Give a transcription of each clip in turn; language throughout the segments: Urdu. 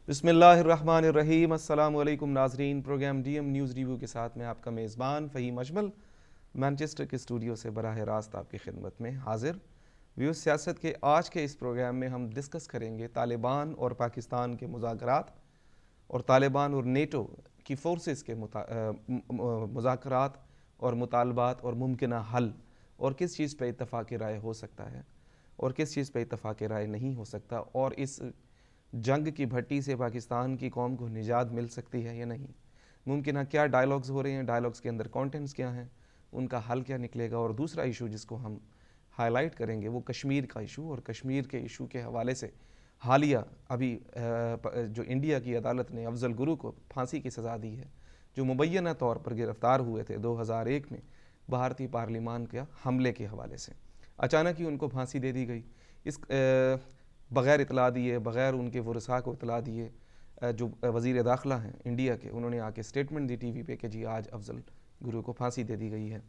بسم اللہ الرحمن الرحیم۔ السلام علیکم ناظرین، programme D M news review کے ساتھ میں آپ کا میزبان فہیم اجمل مانچسٹر کے اسٹوڈیو سے براہ راست آپ کی خدمت میں حاضر۔ ویو سیاست کے آج کے اس پروگرام میں ہم ڈسکس کریں گے طالبان اور پاکستان کے مذاکرات اور طالبان اور نیٹو کی فورسز کے مذاکرات اور مطالبات اور ممکنہ حل، اور کس چیز پہ اتفاق رائے ہو سکتا ہے اور کس چیز پہ اتفاق رائے نہیں ہو سکتا، اور اس جنگ کی بھٹی سے پاکستان کی قوم کو نجات مل سکتی ہے یا نہیں، ممکنہ کیا ڈائلاگز ہو رہے ہیں، ڈائلاگز کے اندر کانٹینٹس کیا ہیں، ان کا حل کیا نکلے گا۔ اور دوسرا ایشو جس کو ہم ہائی لائٹ کریں گے وہ کشمیر کا ایشو، اور کشمیر کے ایشو کے حوالے سے حالیہ ابھی جو انڈیا کی عدالت نے افضل گرو کو پھانسی کی سزا دی ہے، جو مبینہ طور پر گرفتار ہوئے تھے 2001 میں بھارتی پارلیمان کے حملے کے حوالے سے، اچانک ہی ان کو پھانسی دے دی گئی، اس بغیر اطلاع دیے، بغیر ان کے ورثاء کو اطلاع دیے۔ جو وزیر داخلہ ہیں انڈیا کے، انہوں نے آ کے اسٹیٹمنٹ دی ٹی وی پہ کہ جی آج افضل گرو کو پھانسی دے دی گئی ہے۔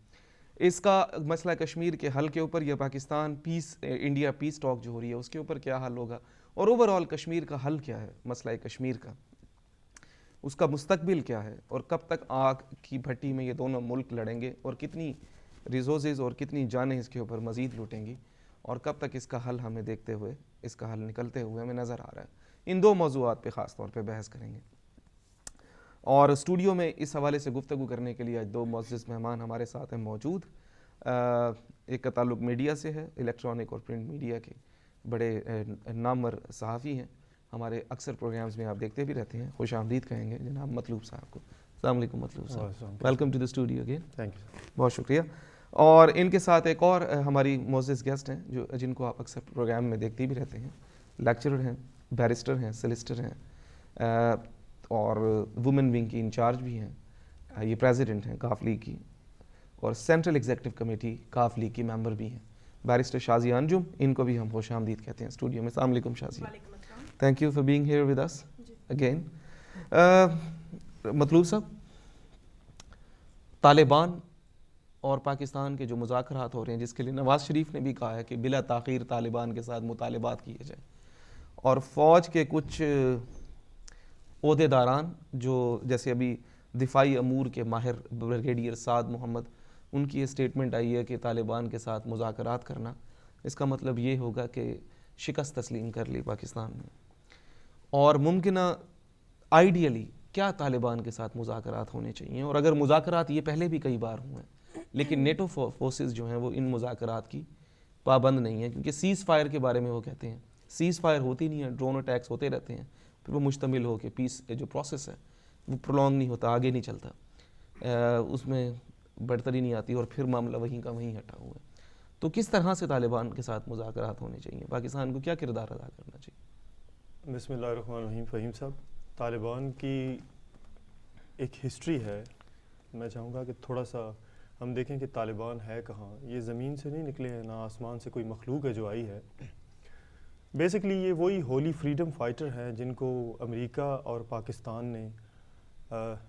اس کا مسئلہ کشمیر کے حل کے اوپر یا پاکستان انڈیا پیس ٹاک جو ہو رہی ہے اس کے اوپر کیا حل ہوگا، اور اوورآل کشمیر کا حل کیا ہے، مسئلہ کشمیر کا اس کا مستقبل کیا ہے، اور کب تک آگ کی بھٹی میں یہ دونوں ملک لڑیں گے، اور کتنی ریسورسز اور کتنی جانیں اس کے اوپر مزید لوٹیں گی، اور کب تک اس کا حل ہمیں دیکھتے ہوئے، اس کا حل نکلتے ہوئے ہمیں نظر آ رہا ہے۔ ان دو موضوعات پہ خاص طور پہ بحث کریں گے، اور اسٹوڈیو میں اس حوالے سے گفتگو کرنے کے لیے آج دو معزز مہمان ہمارے ساتھ ہیں موجود۔ ایک کا تعلق میڈیا سے ہے، الیکٹرانک اور پرنٹ میڈیا کے بڑے نامور صحافی ہیں، ہمارے اکثر پروگرامز میں آپ دیکھتے بھی رہتے ہیں، خوش آمدید کہیں گے جناب مطلوب صاحب کو۔ السلام علیکم مطلوب صاحب، welcome to the studio again. Thank you, بہت شکریہ۔ اور ان کے ساتھ ایک اور ہماری معزز گیسٹ ہیں جن کو آپ اکثر پروگرام میں دیکھتے بھی رہتے ہیں، لیکچرر ہیں، بیرسٹر ہیں، سلسٹر ہیں، اور وومن ونگ کی انچارج بھی ہیں، یہ پریزیڈنٹ ہیں کاف لیگ کی، اور سینٹرل ایگزیکٹو کمیٹی کاف لیگ کی ممبر بھی ہیں، بیرسٹر شازیہ انجم، ان کو بھی ہم خوش آمدید کہتے ہیں اسٹوڈیو میں۔ السلام علیکم Shazia, thank you for being here with us again. Matloob صاحب، طالبان اور پاکستان کے جو مذاکرات ہو رہے ہیں، جس کے لیے نواز شریف نے بھی کہا ہے کہ بلا تاخیر طالبان کے ساتھ مطالبات کیے جائیں، اور فوج کے کچھ عہدیداران جو جیسے ابھی دفاعی امور کے ماہر بریگیڈیئر سعد محمد، ان کی یہ اسٹیٹمنٹ آئی ہے کہ طالبان کے ساتھ مذاکرات کرنا اس کا مطلب یہ ہوگا کہ شکست تسلیم کر لی پاکستان نے، اور ممکنہ آئیڈیلی کیا طالبان کے ساتھ مذاکرات ہونے چاہیے، اور اگر مذاکرات یہ پہلے بھی کئی بار ہوئے ہیں لیکن نیٹو فورسز جو ہیں وہ ان مذاکرات کی پابند نہیں ہیں، کیونکہ سیز فائر کے بارے میں وہ کہتے ہیں سیز فائر ہوتی نہیں ہے، ڈرون اٹیکس ہوتے رہتے ہیں، پھر وہ مشتمل ہو کے پیس جو پروسیس ہے وہ پرولونگ نہیں ہوتا، آگے نہیں چلتا، اس میں بڑھتری نہیں آتی، اور پھر معاملہ وہیں کا وہیں ہٹا ہوا ہے۔ تو کس طرح سے طالبان کے ساتھ مذاکرات ہونے چاہیے، پاکستان کو کیا کردار ادا کرنا چاہیے؟ بسم اللہ الرحمن الرحیم۔ فہیم صاحب، طالبان کی ایک ہسٹری ہے، میں چاہوں گا کہ تھوڑا سا ہم دیکھیں کہ طالبان ہے کہاں۔ یہ زمین سے نہیں نکلے ہیں، نہ آسمان سے کوئی مخلوق ہے جو آئی ہے۔ بیسکلی یہ وہی ہولی فریڈم فائٹر ہیں جن کو امریکہ اور پاکستان نے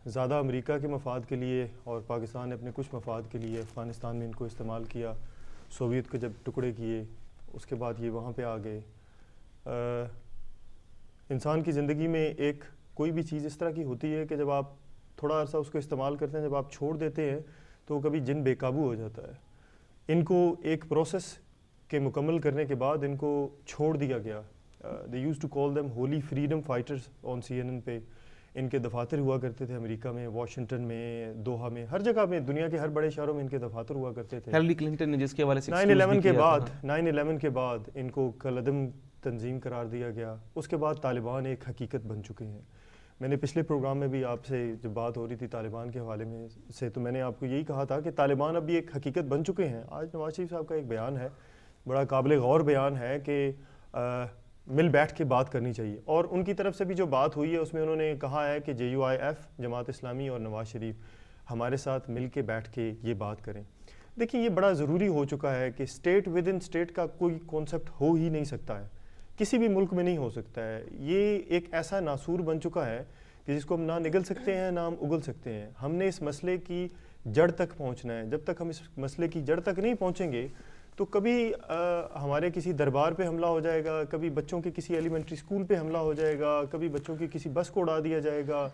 زیادہ امریکہ کے مفاد کے لیے اور پاکستان نے اپنے کچھ مفاد کے لیے افغانستان میں ان کو استعمال کیا، سوویت کو جب ٹکڑے کیے اس کے بعد یہ وہاں پہ آ گئے۔ انسان کی زندگی میں ایک کوئی بھی چیز اس طرح کی ہوتی ہے کہ جب آپ تھوڑا عرصہ اس کو استعمال کرتے ہیں، جب آپ چھوڑ دیتے ہیں تو کبھی جن بے قابو ہو جاتا ہے۔ ان کو ایک پروسیس کے مکمل کرنے کے بعد ان کو چھوڑ دیا گیا۔ They used to call them holy freedom fighters on CNN پہ۔ ان کے دفاتر ہوا کرتے تھے امریکہ میں، واشنگٹن میں، دوحہ میں، ہر جگہ میں، دنیا کے ہر بڑے شہروں میں ان کے دفاتر ہوا کرتے تھے۔ ہیلری کلنٹن نے جس کے حوالے سے 9/11 کے بعد ان کو کالعدم تنظیم قرار دیا گیا۔ اس کے بعد طالبان ایک حقیقت بن چکے ہیں۔ میں نے پچھلے پروگرام میں بھی آپ سے جب بات ہو رہی تھی طالبان کے حوالے میں سے، تو میں نے آپ کو یہی کہا تھا کہ طالبان اب بھی ایک حقیقت بن چکے ہیں۔ آج نواز شریف صاحب کا ایک بیان ہے، بڑا قابل غور بیان ہے کہ مل بیٹھ کے بات کرنی چاہیے، اور ان کی طرف سے بھی جو بات ہوئی ہے اس میں انہوں نے کہا ہے کہ JUIF، جماعت اسلامی اور نواز شریف ہمارے ساتھ مل کے بیٹھ کے یہ بات کریں۔ دیکھیں، یہ بڑا ضروری ہو چکا ہے کہ اسٹیٹ ود ان اسٹیٹ کا کوئی کانسیپٹ ہو ہی نہیں سکتا ہے، کسی بھی ملک میں نہیں ہو سکتا ہے۔ یہ ایک ایسا ناسور بن چکا ہے کہ جس کو ہم نہ نگل سکتے ہیں نہ ہم اگل سکتے ہیں۔ ہم نے اس مسئلے کی جڑ تک پہنچنا ہے۔ جب تک ہم اس مسئلے کی جڑ تک نہیں پہنچیں گے تو کبھی ہمارے کسی دربار پہ حملہ ہو جائے گا, کبھی بچوں کے کسی ایلیمنٹری اسکول پہ حملہ ہو جائے گا, کبھی بچوں کی کسی بس کو اڑا دیا جائے گا.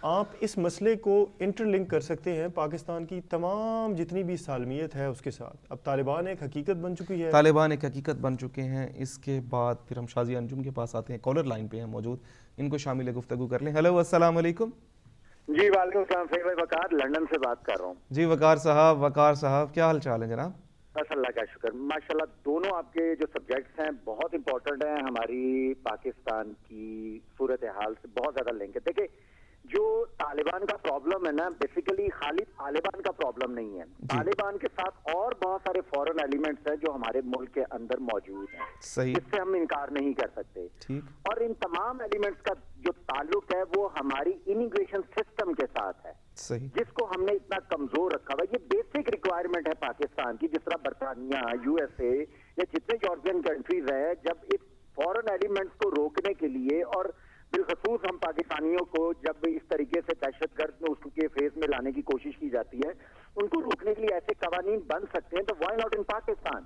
آپ اس مسئلے کو انٹر لنک کر سکتے ہیں پاکستان کی تمام جتنی بھی سالمیت ہے اس کے ساتھ. اب طالبان ایک حقیقت بن چکی ہے, طالبان ایک حقیقت بن چکے ہیں. اس کے بعد پھر ہم شازیہ انجم کے پاس آتے ہیں, کالر لائن پہ ہیں موجود, ان کو شامل گفتگو کر لیں. ہیلو السلام علیکم. جی وعلیکم السلام. فیض بھائی وقار لنڈن سے بات کر رہا ہوں. جی وقار صاحب کیا حال چال ہے جناب؟ بس اللہ کا شکر ماشاءاللہ. دونوں آپ کے جو سبجیکٹس ہیں بہت امپورٹنٹ ہیں, ہماری پاکستان کی صورتحال سے بہت زیادہ لنک ہے. دیکھیں جو طالبان کا پرابلم ہے نا, بیسیکلی خالی طالبان کا پرابلم نہیں ہے. طالبان کے ساتھ اور بہت سارے فورن ایلیمنٹس ہیں جو ہمارے ملک کے اندر موجود ہیں, جس سے ہم انکار نہیں کر سکتے. اور ان تمام ایلیمنٹس کا جو تعلق ہے وہ ہماری امیگریشن سسٹم کے ساتھ ہے, جس کو ہم نے اتنا کمزور رکھا ہوا. یہ بیسک ریکوائرمنٹ ہے پاکستان کی, جس طرح برطانیہ, یو ایس اے یا جتنے یورپین کنٹریز ہیں, جب اس فورن ایلیمنٹس کو روکنے کے لیے, اور بالخصوص ہم پاکستانیوں کو جب اس طریقے سے دہشت گرد میں اس کے فیس میں لانے کی کوشش کی جاتی ہے, ان کو روکنے کے لیے ایسے قوانین بن سکتے ہیں, تو why not in Pakistan.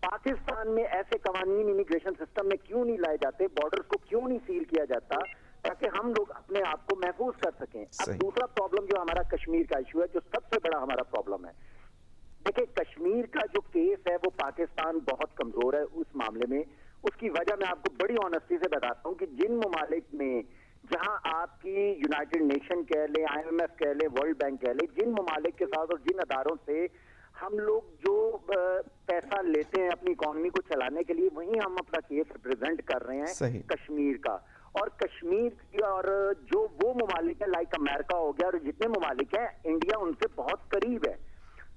Pakistan میں ایسے قوانین امیگریشن سسٹم میں کیوں نہیں لائے جاتے, بارڈرز کو کیوں نہیں سیل کیا جاتا, تاکہ ہم لوگ اپنے آپ کو محفوظ کر سکیں. اب دوسرا پرابلم جو ہمارا کشمیر کا ایشو ہے, جو سب سے بڑا ہمارا پرابلم ہے. دیکھیں کشمیر کا جو کیس ہے وہ پاکستان بہت کمزور ہے اس معاملے میں. اس کی وجہ میں آپ کو بڑی آنیسٹی سے بتاتا ہوں کہ جن ممالک میں, جہاں آپ کی یونائٹڈ نیشن کہہ لیں, آئی ایم ایف کہہ لیں, ورلڈ بینک کہہ لیں, جن ممالک کے ساتھ اور جن اداروں سے ہم لوگ جو پیسہ لیتے ہیں اپنی اکانومی کو چلانے کے لیے, وہیں ہم اپنا کیس ریپرزینٹ کر رہے ہیں کشمیر کا. اور کشمیر اور جو وہ ممالک ہیں لائک امریکہ ہو گیا, اور جتنے ممالک ہیں, انڈیا ان سے بہت قریب ہے.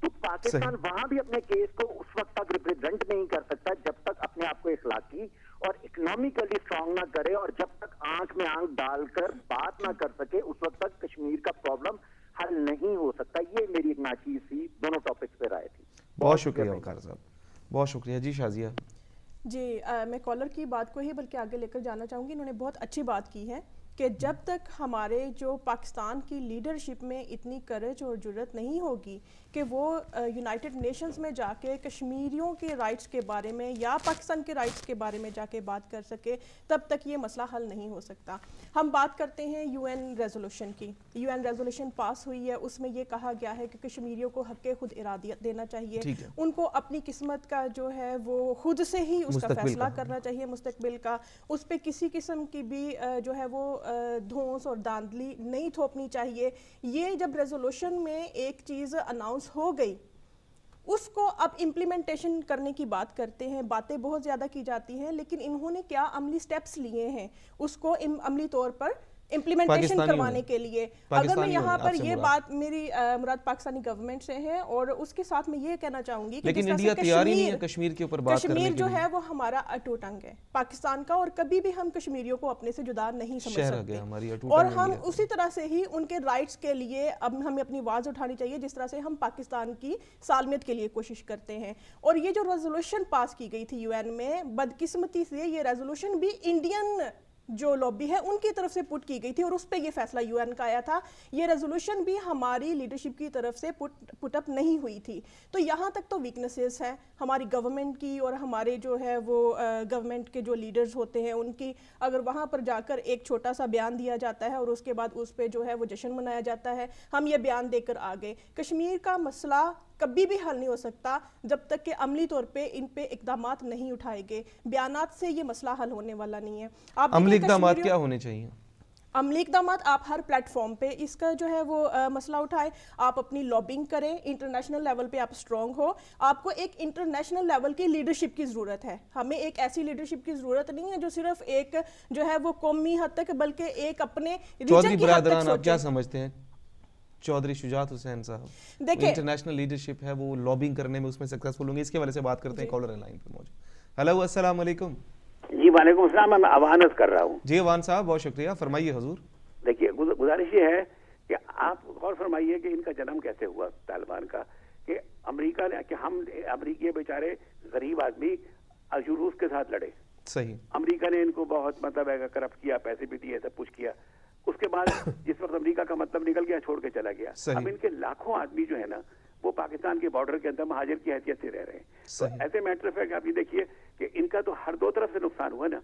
تو پاکستان وہاں بھی اپنے کیس کو اس وقت تک ریپرزینٹ نہیں کر سکتا جب تک اپنے آپ کو اخلاقی اور اکنامیکلی اسٹرانگ نہ کرے, اور جب تک آنکھ میں آنکھ ڈال کر بات نہ کر سکے, اس وقت تک کشمیر کا پرابلم حل نہیں ہو سکتا. یہ میری ایک ناچیز سی دونوں ٹاپکس پہ رائے تھی. بہت شکریہ وقار صاحب, بہت شکریہ. جی شازیہ. جی میں کالر کی بات کو ہی بلکہ آگے لے کر جانا چاہوں گی. انہوں نے بہت اچھی بات کی ہے کہ جب تک ہمارے جو پاکستان کی لیڈرشپ میں اتنی کریج اور جرت نہیں ہوگی کہ وہ یونائٹڈ نیشنز میں جا کے کشمیریوں کے رائٹس کے بارے میں یا پاکستان کے رائٹس کے بارے میں جا کے بات کر سکے, تب تک یہ مسئلہ حل نہیں ہو سکتا. ہم بات کرتے ہیں یو این ریزولوشن کی. یو این ریزولوشن پاس ہوئی ہے, اس میں یہ کہا گیا ہے کہ کشمیریوں کو حق خود ارادیت دینا چاہیے, ان کو اپنی قسمت کا جو ہے وہ خود سے ہی اس کا فیصلہ کرنا چاہیے, مستقبل کا. اس پہ کسی قسم کی بھی جو ہے وہ دھونس اور داندلی نہیں تھوپنی چاہیے. یہ جب ریزولوشن میں ایک چیز اناؤنس ہو گئی, اس کو اب امپلیمنٹیشن کرنے کی بات کرتے ہیں, باتیں بہت زیادہ کی جاتی ہیں, لیکن انہوں نے کیا عملی سٹیپس لیے ہیں اس کو عملی طور پر امپلیمنٹیشن کروانے کے لیے. اگر میں یہاں پر یہ بات, میری مراد پاکستانی گورنمنٹ سے ہے, اور اس کے ساتھ میں یہ کہنا چاہوں گی کہ لیکن انڈیا تیار ہی نہیں ہے کشمیر کے اوپر بات کرنے کے لیے. کشمیر جو ہے وہ ہمارا اٹوٹ انگ ہے پاکستان کا, اور کبھی بھی ہم کشمیریوں کو اپنے سے جدا نہیں سمجھ سکتے, اور ہم اسی طرح سے ہی ان کے رائٹس کے لیے اب ہمیں اپنی آواز اٹھانی چاہیے, جس طرح سے ہم پاکستان کی سالمیت کے لیے کوشش کرتے ہیں. اور یہ جو ریزولوشن پاس کی گئی تھی یو این میں, بدقسمتی سے یہ ریزولوشن بھی انڈین جو لابی ہے ان کی طرف سے پٹ کی گئی تھی, اور اس پہ یہ فیصلہ یو این کا آیا تھا. یہ ریزولوشن بھی ہماری لیڈرشپ کی طرف سے پٹ اپ نہیں ہوئی تھی. تو یہاں تک تو ویکنیسز ہیں ہماری گورنمنٹ کی, اور ہمارے جو ہے وہ گورنمنٹ کے جو لیڈرز ہوتے ہیں ان کی. اگر وہاں پر جا کر ایک چھوٹا سا بیان دیا جاتا ہے اور اس کے بعد اس پہ جو ہے وہ جشن منایا جاتا ہے, ہم یہ بیان دے کر آ گئے. کشمیر کا مسئلہ کبھی بھی حل نہیں ہو سکتا جب تک کہ عملی طور پہ ان پہ اقدامات نہیں اٹھائے گئے. بیانات سے یہ مسئلہ حل ہونے والا نہیں ہے. عملی اقدامات کیا ہونے چاہیے؟ عملی اقدامات آپ ہر پلیٹ فارم پہ اس کا جو ہے وہ مسئلہ اٹھائیں, آپ اپنی لابنگ کریں, انٹرنیشنل لیول پہ آپ اسٹرانگ ہو. آپ کو ایک انٹرنیشنل لیول کی لیڈرشپ کی ضرورت ہے. ہمیں ایک ایسی لیڈرشپ کی ضرورت نہیں ہے جو صرف ایک جو ہے وہ قومی حد تک, بلکہ ایک اپنے چودھری برادران آپ کیا سمجھتے ہیں؟ چودھری شجاعت حسین صاحب دیکھیں انٹرنیشنل لیڈرشپ ہے وہ لابنگ کرنے میں اس میں سکسیسفل ہوں گے, اس کے والے سے بات کرتے ہیں. کالر لائن پہ موجود. ہیلو السلام علیکم. جی وعلیکم السلام. میں اوانس کر رہا ہوں. جی اوان صاحب بہت شکریہ, فرمائیے حضور. دیکھیے گزارش یہ ہے کہ آپ غور فرمائیے کہ ان کا جنم کیسے ہوا طالبان کا, کہ امریکہ نے, کہ ہم امریکی بیچارے غریب آدمی روس کے ساتھ لڑے. صحیح. امریکہ نے ان کو بہت مطلب کرپٹ کیا, پیسے بھی دیے, سب کچھ کیا. اس کے بعد جس وقت امریکہ کا مطلب نکل گیا چھوڑ کے چلا گیا. اب ان کے لاکھوں آدمی جو ہے نا وہ پاکستان کے بارڈر کے اندر مہاجر کی حیثیت سے رہ رہے ہیں. تو ایسے میٹر آف فیکٹ آپ یہ دیکھیے کہ ان کا تو ہر دو طرف سے نقصان ہوا نا,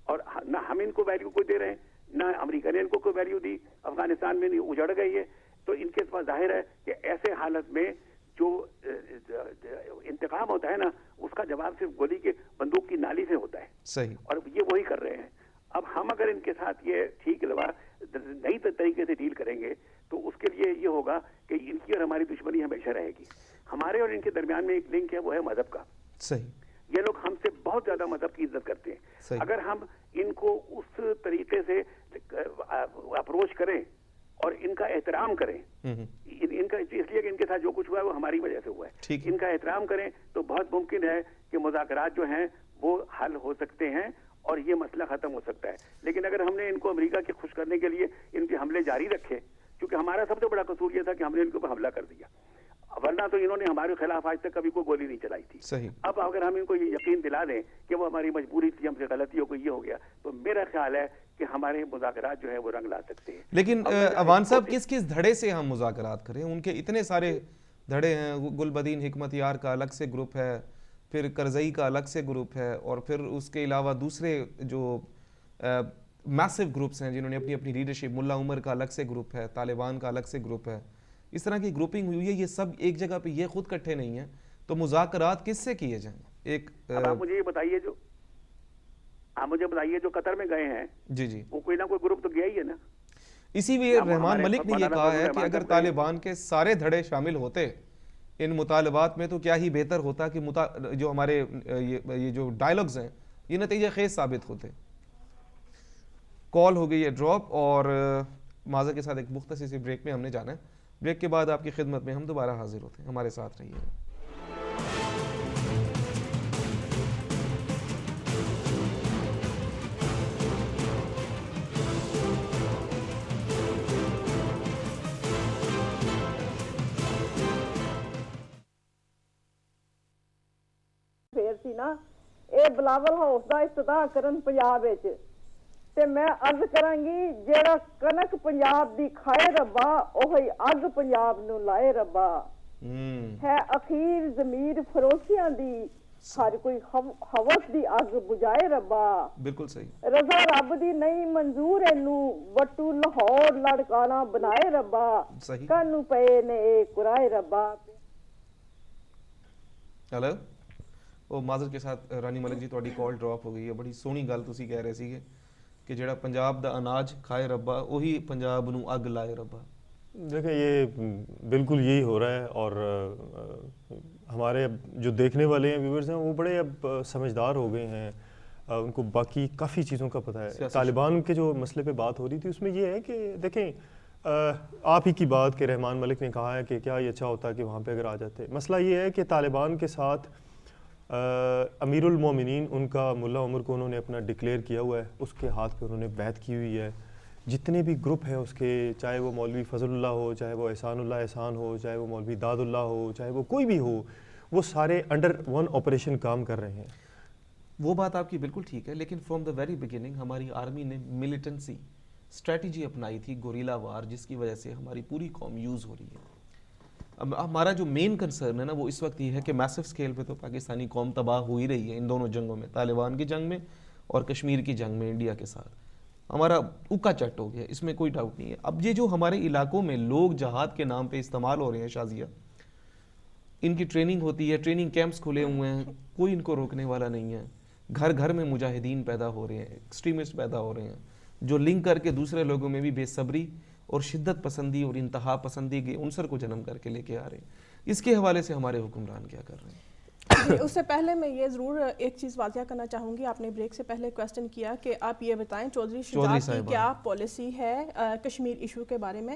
اور نہ ہم ان کو ویلیو کوئی دے رہے ہیں, نہ امریکہ نے ان کو کوئی ویلیو دی, افغانستان میں اجڑ گئی ہے. تو ان کے پاس ظاہر ہے کہ ایسے حالت میں جو انتقام ہوتا ہے نا, اس کا جواب صرف گولی کے بندوق کی نالی سے ہوتا ہے. صحیح. اور یہ وہی کر رہے ہیں. اب ہم اگر ان کے ساتھ یہ ٹھیک نئی طریقے سے ڈیل کریں گے تو اس کے لیے یہ ہوگا کہ ان کی اور ہماری دشمنی ہمیشہ رہے گی. ہمارے اور ان کے درمیان میں ایک لنک ہے, وہ ہے مذہب کا. صحیح. یہ لوگ ہم سے بہت زیادہ مذہب کی عزت کرتے ہیں. اگر ہم ان کو اس طریقے سے اپروچ کریں اور ان کا احترام کریں, ان کا اس لیے کہ ان کے ساتھ جو کچھ ہوا ہے وہ ہماری وجہ سے ہوا ہے, ان کا احترام کریں تو بہت ممکن ہے کہ مذاکرات جو ہیں وہ حل ہو سکتے ہیں اور یہ مسئلہ ختم ہو سکتا ہے. لیکن اگر ہم نے ان کو امریکہ کے خوش کرنے کے لیے ان کے حملے جاری رکھے, کیونکہ ہمارا سب سے بڑا قصور یہ تھا کہ ہم نے ان کے اوپر حملہ کر دیا, ورنہ تو انہوں نے ہمارے خلاف آج تک کبھی کوئی گولی نہیں چلائی تھی. صحیح. اب اگر ہم ان کو یہ یقین دلا دیں کہ وہ ہماری مجبوری تھی, ہم سے غلطی ہو گئی, یہ ہو گیا, تو میرا خیال ہے کہ ہمارے مذاکرات جو ہیں وہ رنگ لا سکتے ہیں. لیکن اوان صاحب کس دھڑے سے ہم مذاکرات کریں؟ ان کے اتنے سارے دھڑے ہیں. گل بدین حکمت یار کا الگ سے گروپ ہے, پھر کرزئی کا الگ سے گروپ ہے, اور پھر اس کے علاوہ دوسرے جو میسو گروپس ہیں جنہوں نے اپنی اپنی لیڈرشپ, ملا عمر کا الگ سے گروپ ہے, طالبان کا الگ سے گروپ ہے, اس طرح کی گروپنگ ہوئی ہے. یہ سب ایک جگہ پہ یہ خود کٹھے نہیں ہیں, تو مذاکرات کس سے کیے جائیں؟ ایک آپ مجھے یہ بتائیے, جو قطر میں گئے ہیں, جی وہ کوئی نہ کوئی گروپ تو گیا ہی ہے نا. اسی لیے رحمان ملک نے یہ کہا ہے کہ اگر طالبان کے سارے دھڑے شامل ہوتے ان مطالبات میں تو کیا ہی بہتر ہوتا کہ جو ہمارے یہ جو ڈائلاگز ہیں یہ نتیجہ خیز ثابت ہوتے. کال ہو گئی ہے ڈراپ, اور معذرت کے ساتھ ایک مختصر سی بریک میں ہم نے جانا ہے. بریک کے بعد آپ کی خدمت میں ہم دوبارہ حاضر ہوتے ہیں, ہمارے ساتھ رہیے. اے بلاول ہاؤس دا افتتاح کرن پنجاب وچ, تے میں عرض کرانگی جیڑا کنک پنجاب دی کھائے ربا اوہی اگ پنجاب نو لائے ربا. ہے اخیر ضمیر فروسیاں دی ہر کوئی ہوس دی اگ بجائے ربا. بالکل صحیح. رضا رب دی نہیں منظور اینو وٹو لاہور لڑکانا بنائے ربا. کانو پے نے اے کرائے ربا. ہلو, وہ معذرت کے ساتھ رانی ملک جی تہاڈی کال ڈراپ ہو گئی ہے. بڑی سونی گل تسی کہہ رہے سیگے کہ جڑا پنجاب دا اناج کھائے ربا وہی پنجاب نو اگ لائے ربا. دیکھیں یہ بالکل یہی ہو رہا ہے, اور ہمارے جو دیکھنے والے ہیں ویورز ہیں وہ بڑے اب سمجھدار ہو گئے ہیں, ان کو باقی کافی چیزوں کا پتہ ہے. طالبان کے جو مسئلے پہ بات ہو رہی تھی اس میں یہ ہے کہ دیکھیں آپ ہی کی بات کہ رحمان ملک نے کہا ہے کہ کیا یہ اچھا ہوتا کہ وہاں پہ اگر آ جاتے. مسئلہ یہ ہے کہ طالبان کے ساتھ امیر المومنین ان کا ملا عمر کو انہوں نے اپنا ڈکلیئر کیا ہوا ہے, اس کے ہاتھ پہ انہوں نے بیعت کی ہوئی ہے. جتنے بھی گروپ ہیں اس کے, چاہے وہ مولوی فضل اللہ ہو, چاہے وہ احسان اللہ احسان ہو, چاہے وہ مولوی داد اللہ ہو, چاہے وہ کوئی بھی ہو, وہ سارے انڈر ون آپریشن کام کر رہے ہیں. وہ بات آپ کی بالکل ٹھیک ہے, لیکن فرام دا ویری بگننگ ہماری آرمی نے ملیٹنسی اسٹریٹجی اپنائی تھی, گوریلا وار, جس کی وجہ سے ہماری پوری قوم یوز ہو رہی ہے. اب ہمارا جو مین کنسرن ہے نا وہ اس وقت یہ ہے کہ میسو اسکیل پہ تو پاکستانی قوم تباہ ہو ہی رہی ہے ان دونوں جنگوں میں, طالبان کی جنگ میں اور کشمیر کی جنگ میں انڈیا کے ساتھ. ہمارا اوکا چٹ ہو گیا, اس میں کوئی ڈاؤٹ نہیں ہے. اب یہ جو ہمارے علاقوں میں لوگ جہاد کے نام پہ استعمال ہو رہے ہیں شازیہ, ان کی ٹریننگ ہوتی ہے, ٹریننگ کیمپس کھلے ہوئے ہیں, کوئی ان کو روکنے والا نہیں ہے. گھر گھر میں مجاہدین پیدا ہو رہے ہیں, ایکسٹریمسٹ پیدا ہو رہے ہیں, جو لنک کر کے دوسرے لوگوں میں بھی بے صبری اور شدت پسندی اور انتہا پسندی کے عنصر کو جنم کر کے لے کے آ رہے ہیں. اس کے حوالے سے ہمارے حکمران کیا کر رہے ہیں؟ اس سے پہلے میں یہ ضرور ایک چیز واضح کرنا چاہوں گی. آپ نے بریک سے پہلے کویسچن کیا کہ آپ یہ بتائیں چودھری شجاعت کی کیا پالیسی ہے کشمیر ایشو کے بارے میں.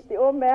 ਤੇ ਉਹ ਮੈਂ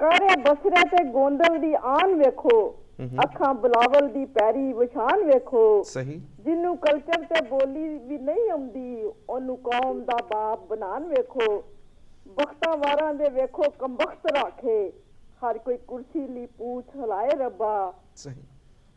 ਕਾਰੇ ਬਸਰੇ ਤੇ ਗੋਂਦਲ ਦੀ ਆਨ ਵੇਖੋ, ਅੱਖਾਂ ਬਲਾਵਲ ਦੀ ਪੈਰੀ ਵਿਛਾਨ ਵੇਖੋ। ਸਹੀ। ਜਿਹਨੂੰ ਕਲਚਰ ਤੇ ਬੋਲੀ ਵੀ ਨਹੀਂ ਆਉਂਦੀ ਉਹਨੂੰ ਕੌਮ ਦਾ ਬਾਪ ਬਣਾਉਣ ਵੇਖੋ। ਬਖਤਾਂ ਵਾਰਾਂ ਦੇ ਵੇਖੋ ਕੰਬਖਤ ਰਾਖੇ, ਹਰ ਕੋਈ ਕੁਰਸੀ ਲਈ ਪੂਛ ਹਿਲਾਏ ਰੱਬਾ। ਸਹੀ।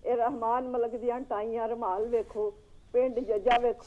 ਇਹ ਰਹਿਮਾਨ ਮਲਕ ਦੀਆਂ ਟਾਈਆਂ ਰਮਾਲ ਵੇਖੋ, ਪਿੰਡ ਜੱਜਾ ਵੇਖੋ।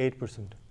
8%,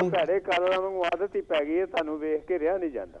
ਤੁਹਾਡੇ ਕਾਰਾਂ ਨੂੰ ਆਦਤ ਹੀ ਪੈ ਗਈ ਹੈ, ਤੁਹਾਨੂੰ ਵੇਖ ਕੇ ਰਿਹਾ ਨਹੀਂ ਜਾਂਦਾ।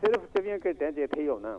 ਸਿਰਫ 24 ਘੰਟਿਆਂ 'ਚ ਇੱਥੇ ਹੀ ਆਉਣਾ।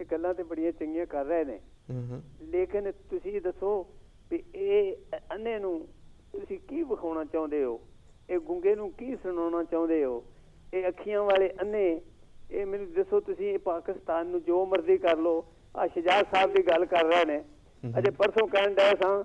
ਇਹ ਗੱਲਾਂ ਤੇ ਬੜੀਆਂ ਚੰਗੀਆਂ ਕਰ ਰਹੇ ਨੇ, ਲੇਕਿਨ ਤੁਸੀਂ ਦੱਸੋ ਵੀ ਇਹ ਅੰਨੇ ਨੂੰ ਤੁਸੀਂ ਕੀ ਵਿਖਾਉਣਾ ਚਾਹੁੰਦੇ ਹੋ, ਇਹ ਗੁੰਗੇ ਨੂੰ ਕੀ ਸੁਣਾਉਣਾ ਚਾਹੁੰਦੇ ਹੋ, ਇਹ ਅੱਖੀਆਂ ਵਾਲੇ ਅੰਨੇ, ਇਹ ਮੈਨੂੰ ਦੱਸੋ ਤੁਸੀਂ। ਇਹ ਪਾਕਿਸਤਾਨ ਨੂੰ ਜੋ ਮਰਜ਼ੀ ਕਰ ਲਓ, ਆ ਸ਼ਜਾਦ ਸਾਹਿਬ ਦੀ ਗੱਲ ਕਰ ਰਹੇ ਨੇ, ਅਜੇ ਪਰਸੋਂ ਕਹਿਣ ਡਿਆ ਸਾਂ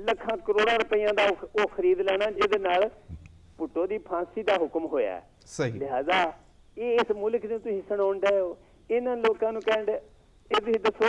ਲੱਖਾਂ ਕਰੋੜਾਂ ਰੁਪਈਆਂ ਦਾ ਉਹ ਖਰੀਦ ਲੈਣਾ ਜਿਹਦੇ ਨਾਲ ਭੁੱਟੋ ਦੀ ਫਾਂਸੀ ਦਾ ਹੁਕਮ ਹੋਇਆ ਹੈ। ਸਹੀ। ਲਿਹਾਜ਼ਾ ਇਹ ਇਸ ਮੁਲਕ ਨੂੰ ਤੁਸੀਂ ਸੁਣਾਉਣ ਡਏ ਹੋ, ਇਹਨਾਂ ਲੋਕਾਂ ਨੂੰ ਕਹਿਣ ਇਹ ਤੁਸੀਂ ਦੱਸੋ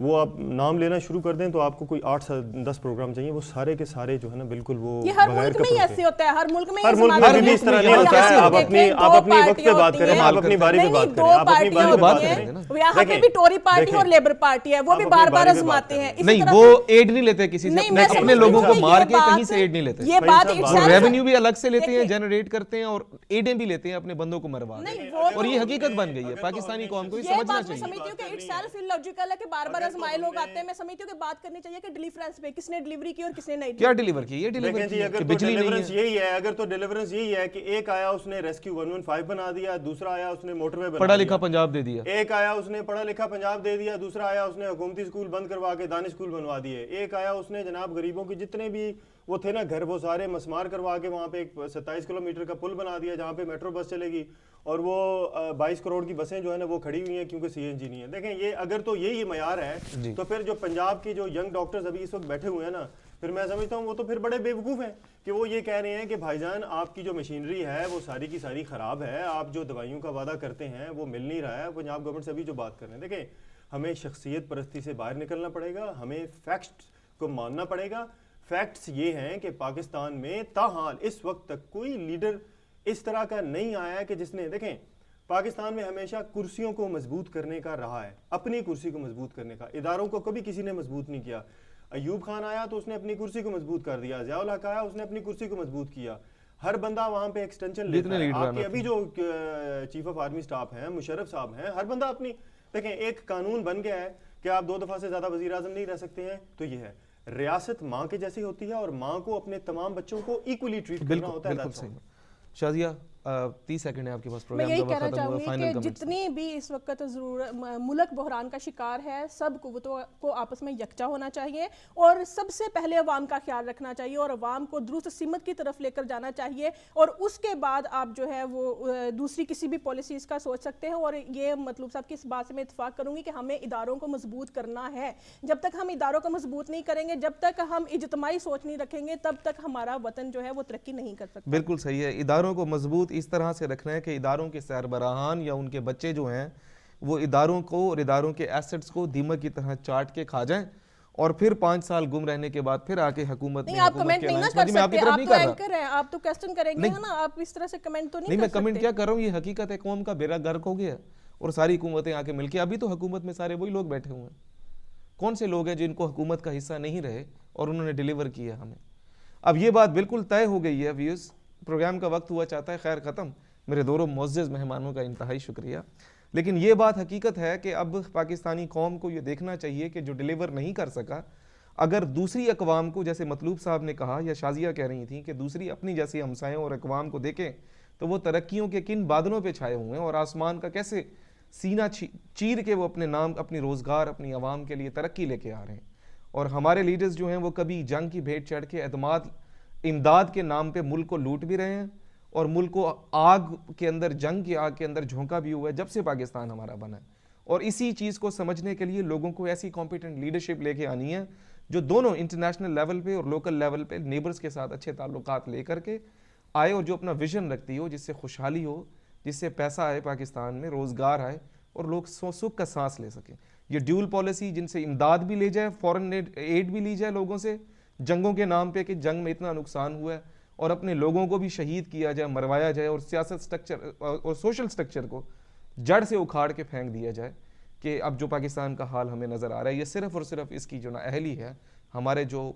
وہ آپ نام لینا شروع کر دیں تو آپ کو کوئی 8 سے 10 پروگرام چاہیے، وہ سارے کے سارے جو ہے نا بالکل وہ یہ ہر ملک میں ہی ایسے ہوتا ہے، ہر ملک میں ہر ملک میں بھی اس طرح نہیں ہوتا ہے. آپ اپنی وقت پہ بات کریں، آپ اپنی باری پہ بات کریں، آپ اپنی باری پہ بات کریں. یہاں پہ بھی ٹوری پارٹی اور لیبر پارٹی ہے، وہ بھی بار بار آزماتے ہیں. نہیں وہ ایڈ نہیں لیتے کسی سے، اپنے لوگوں کو مار کے کہیں سے ایڈ نہیں لیتے. یہ بات ریونیو بھی الگ سے لیتے ہیں، جنریٹ کرتے ہیں، اور ایڈیں بھی لیتے ہیں اپنے بندوں کو مروا. اور یہ حقیقت بن گئی ہے پاکستانی قوم کو، یہ سمجھنا چاہیے. میں سمجھتی ہوں کہ اٹ سیلف illogical ہے کہ بار بار آزمائے لوگ آتے ہیں. میں سمجھتی ہوں کہ بات کرنی چاہیے کہ ڈیلیورنس پہ کس نے ڈیلیوری کی اور کس نے نہیں. کیا ڈیلیور کی؟ یہ ڈیلیور کی اگر تو ڈیلیورنس یہی ہے، اگر تو ڈیلیورنس یہی ہے کہ ایک آیا اس نے ریسکیو 115 بنا دیا، دوسرا آیا اس نے موٹر وے بنا دیا، پڑھا لکھا پنجاب دے دیا، ایک آیا اس نے پڑھا لکھا پنجاب دے دیا، دوسرا آیا اس نے حکومتی اسکول بند کروا کے دانش اسکول بنوا دیے، ایک آیا اس نے جناب غریبوں کی جتنے بھی وہ تھے نا گھر وہ سارے مسمار کروا کے وہاں پہ ایک 27 کلومیٹر کا پل بنا دیا جہاں پہ میٹرو بس چلے گی، اور وہ 22 کروڑ کی بسیں جو ہے نا وہ کھڑی ہوئی ہیں کیونکہ سی این جی نہیں ہے. دیکھیں یہ اگر تو یہی معیار ہے تو پھر جو پنجاب کی جو ینگ ڈاکٹرز ابھی اس وقت بیٹھے ہوئے ہیں نا، پھر میں سمجھتا ہوں وہ تو پھر بڑے بے وقوف ہیں کہ وہ یہ کہہ رہے ہیں کہ بھائی جان آپ کی جو مشینری ہے وہ ساری کی ساری خراب ہے، آپ جو دوائیوں کا وعدہ کرتے ہیں وہ مل نہیں رہا ہے. پنجاب گورنمنٹ سے ابھی جو بات کر رہے ہیں، دیکھیں ہمیں شخصیت پرستی سے باہر نکلنا پڑے گا، ہمیں فیکٹس کو ماننا پڑے گا. فیکٹس یہ ہیں کہ پاکستان میں تاحال اس وقت تک کوئی لیڈر اس طرح کا نہیں آیا کہ جس نے، دیکھیں پاکستان میں ہمیشہ کرسیوں کو مضبوط کرنے کا رہا ہے، اپنی کرسی کو مضبوط کرنے کا، اداروں کو کبھی کسی نے مضبوط نہیں کیا. ایوب خان آیا تو اس نے اپنی کرسی کو مضبوط کر دیا، ضیاء الحق آیا اس نے اپنی کرسی کو مضبوط کیا. ہر بندہ وہاں پہ ایکسٹینشن لیتا ہے. آپ کے ابھی جو چیف آف آرمی سٹاف ہیں مشرف صاحب ہیں، ہر بندہ اپنی، دیکھیں ایک قانون بن گیا ہے کہ آپ 2 دفعہ سے زیادہ وزیر اعظم نہیں رہ سکتے ہیں. تو یہ ہے ریاست ماں کے جیسی ہوتی ہے اور ماں کو اپنے تمام بچوں کو ایکولی ٹریٹ کرنا ہوتا ہے. بالکل صحیح. شازیہ 30 سیکنڈ ہے آپ کے پاس، میں یہی کہنا چاہوں گی کہ جتنی بھی اس وقت ملک بحران کا شکار ہے، سب قوتوں کو آپس میں یکجا ہونا چاہیے اور سب سے پہلے عوام کا خیال رکھنا چاہیے اور عوام کو درست سمت کی طرف لے کر جانا چاہیے، اور اس کے بعد آپ جو ہے وہ دوسری کسی بھی پالیسیز کا سوچ سکتے ہیں. اور یہ مطلوب صاحب کی اس بات سے میں اتفاق کروں گی کہ ہمیں اداروں کو مضبوط کرنا ہے. جب تک ہم اداروں کو مضبوط نہیں کریں گے، جب تک ہم اجتماعی سوچ نہیں رکھیں گے، تب تک ہمارا وطن جو ہے وہ ترقی نہیں کر سکتا. بالکل صحیح ہے. اداروں کو مضبوط اس طرح سے رکھنا ہے کہ اداروں کے سربراہان یا ان کے بچے جو ہیں وہ اداروں کو اور اداروں کے ایسٹس کو دیمک کی طرح چاٹ کے کھا جائیں، اور پھر 5 سال گم رہنے کے بعد پھر آ کے حکومت نہیں. آپ کمنٹ نہیں نہ کر سکتے، آپ تو اینکر ہیں، آپ تو کوسچن کریں گے نا، آپ اس طرح سے کمنٹ تو نہیں کر سکتے. میں کمنٹ کیا کر رہا ہوں، یہ حقیقت ہے. قوم کا بیڑا غرق ہو گیا اور ساری حکومتیں آ کے مل کے، ابھی تو حکومت میں سارے وہی لوگ بیٹھے ہوئے ہیں. کون سے لوگ ہیں جن کو حکومت کا حصہ نہیں رہے اور انہوں نے ڈیلیور کیا ہمیں. اب یہ بات بالکل طے ہو گئی ہے. ویوز پروگرام کا وقت ہوا چاہتا ہے خیر ختم. میرے دونوں معزز مہمانوں کا انتہائی شکریہ. لیکن یہ بات حقیقت ہے کہ اب پاکستانی قوم کو یہ دیکھنا چاہیے کہ جو ڈیلیور نہیں کر سکا، اگر دوسری اقوام کو، جیسے مطلوب صاحب نے کہا یا شازیہ کہہ رہی تھیں کہ دوسری اپنی جیسی ہمسایوں اور اقوام کو دیکھیں تو وہ ترقیوں کے کن بادلوں پہ چھائے ہوئے ہیں اور آسمان کا کیسے سینہ چیر کے وہ اپنے نام، اپنی روزگار، اپنی عوام کے لیے ترقی لے کے آ رہے ہیں. اور ہمارے لیڈرز جو ہیں وہ کبھی جنگ کی بھیٹ چڑھ کے امداد کے نام پہ ملک کو لوٹ بھی رہے ہیں اور ملک کو آگ کے اندر، جنگ کی آگ کے اندر جھونکا بھی ہوا ہے جب سے پاکستان ہمارا بنا ہے. اور اسی چیز کو سمجھنے کے لیے لوگوں کو ایسی کمپیٹنٹ لیڈرشپ لے کے آنی ہے جو دونوں انٹرنیشنل لیول پہ اور لوکل لیول پہ نیبرز کے ساتھ اچھے تعلقات لے کر کے آئے اور جو اپنا ویژن رکھتی ہو، جس سے خوشحالی ہو، جس سے پیسہ آئے پاکستان میں، روزگار آئے اور لوگ سکھ کا سانس لے سکیں. یہ ڈیول پالیسی جن سے امداد بھی لے جائے، فورن ایڈ بھی لی جائے لوگوں سے جنگوں کے نام پہ کہ جنگ میں اتنا نقصان ہوا ہے، اور اپنے لوگوں کو بھی شہید کیا جائے، مروایا جائے، اور سیاست سٹرکچر اور سوشل سٹرکچر کو جڑ سے اکھاڑ کے پھینک دیا جائے. کہ اب جو پاکستان کا حال ہمیں نظر آ رہا ہے یہ صرف اور صرف اس کی جو نااہلی ہے. ہمارے جو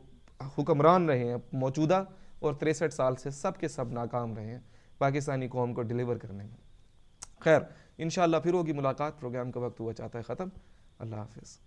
حکمران رہے ہیں موجودہ اور 63 سال سے سب کے سب ناکام رہے ہیں پاکستانی قوم کو ڈیلیور کرنے میں. خیر انشاءاللہ پھر ہوگی ملاقات. پروگرام کا وقت ہوا چاہتا ہے ختم. اللہ حافظ.